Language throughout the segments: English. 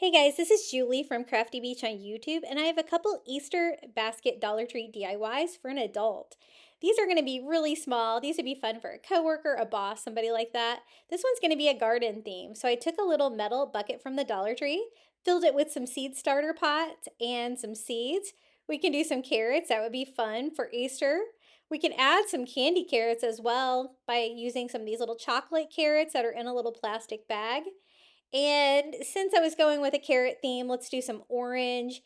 Hey guys, this is Julie from Crafty Beach on YouTube, and I have a couple Easter basket Dollar Tree DIYs for an adult. These are going to be really small. These would be fun for a coworker, a boss, somebody like that. This one's going to be a garden theme. So I took a little metal bucket from the Dollar Tree, filled it with some seed starter pot and some seeds. We can do some carrots. That would be fun for Easter. We can add some candy carrots as well by using some of these little chocolate carrots that are in a little plastic bag. And since I was going with a carrot theme, let's do some orange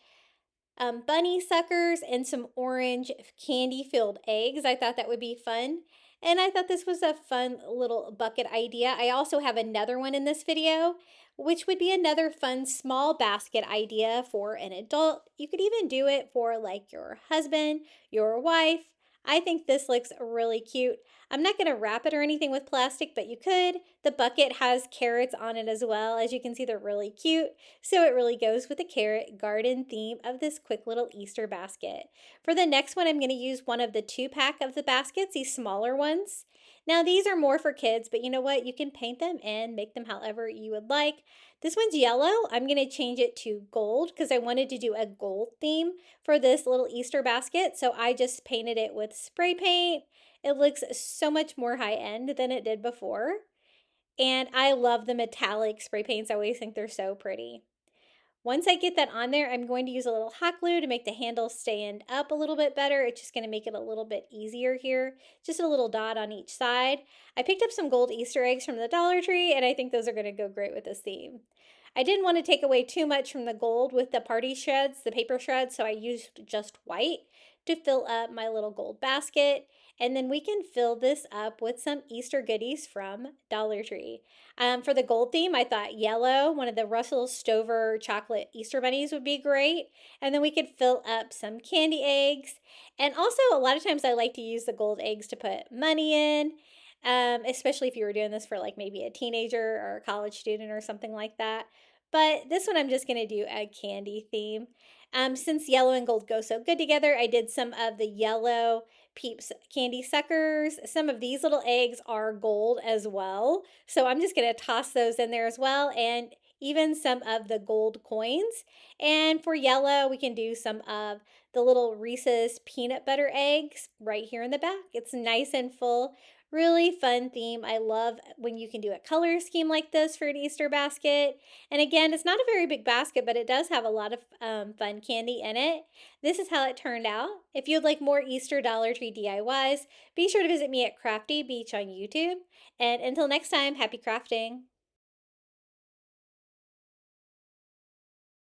bunny suckers and some orange candy filled eggs. I thought that would be fun. And I thought this was a fun little bucket idea. I also have another one in this video, which would be another fun small basket idea for an adult. You could even do it for like your husband, your wife. I think this looks really cute. I'm not going to wrap it or anything with plastic, but you could. The bucket has carrots on it as well. As you can see, they're really cute. So it really goes with the carrot garden theme of this quick little Easter basket. For the next one, I'm going to use one of the 2-pack of the baskets, these smaller ones. Now these are more for kids, but you know what? You can paint them and make them however you would like. This one's yellow. I'm going to change it to gold because I wanted to do a gold theme for this little Easter basket. So I just painted it with spray paint. It looks so much more high end than it did before. And I love the metallic spray paints. I always think they're so pretty. Once I get that on there, I'm going to use a little hot glue to make the handle stand up a little bit better. It's just going to make it a little bit easier here. Just a little dot on each side. I picked up some gold Easter eggs from the Dollar Tree, and I think those are going to go great with this theme. I didn't want to take away too much from the gold with the party shreds, the paper shreds, so I used just white to fill up my little gold basket. And then we can fill this up with some Easter goodies from Dollar Tree. For the gold theme, I thought yellow, one of the Russell Stover chocolate Easter bunnies would be great. And then we could fill up some candy eggs. And also, a lot of times I like to use the gold eggs to put money in, especially if you were doing this for like maybe a teenager or a college student or something like that. But this one I'm just going to do a candy theme. Since yellow and gold go so good together, I did some of the yellow Peeps candy suckers. Some of these little eggs are gold as well. So I'm just going to toss those in there as well, and even some of the gold coins. And for yellow, we can do some of the little Reese's peanut butter eggs right here in the back. It's nice and full. Really fun theme. I love when you can do a color scheme like this for an Easter basket. And again, it's not a very big basket, but it does have a lot of fun candy in it. This is how it turned out. If you'd like more Easter Dollar Tree DIYs, be sure to visit me at Crafty Beach on YouTube. And until next time, happy crafting.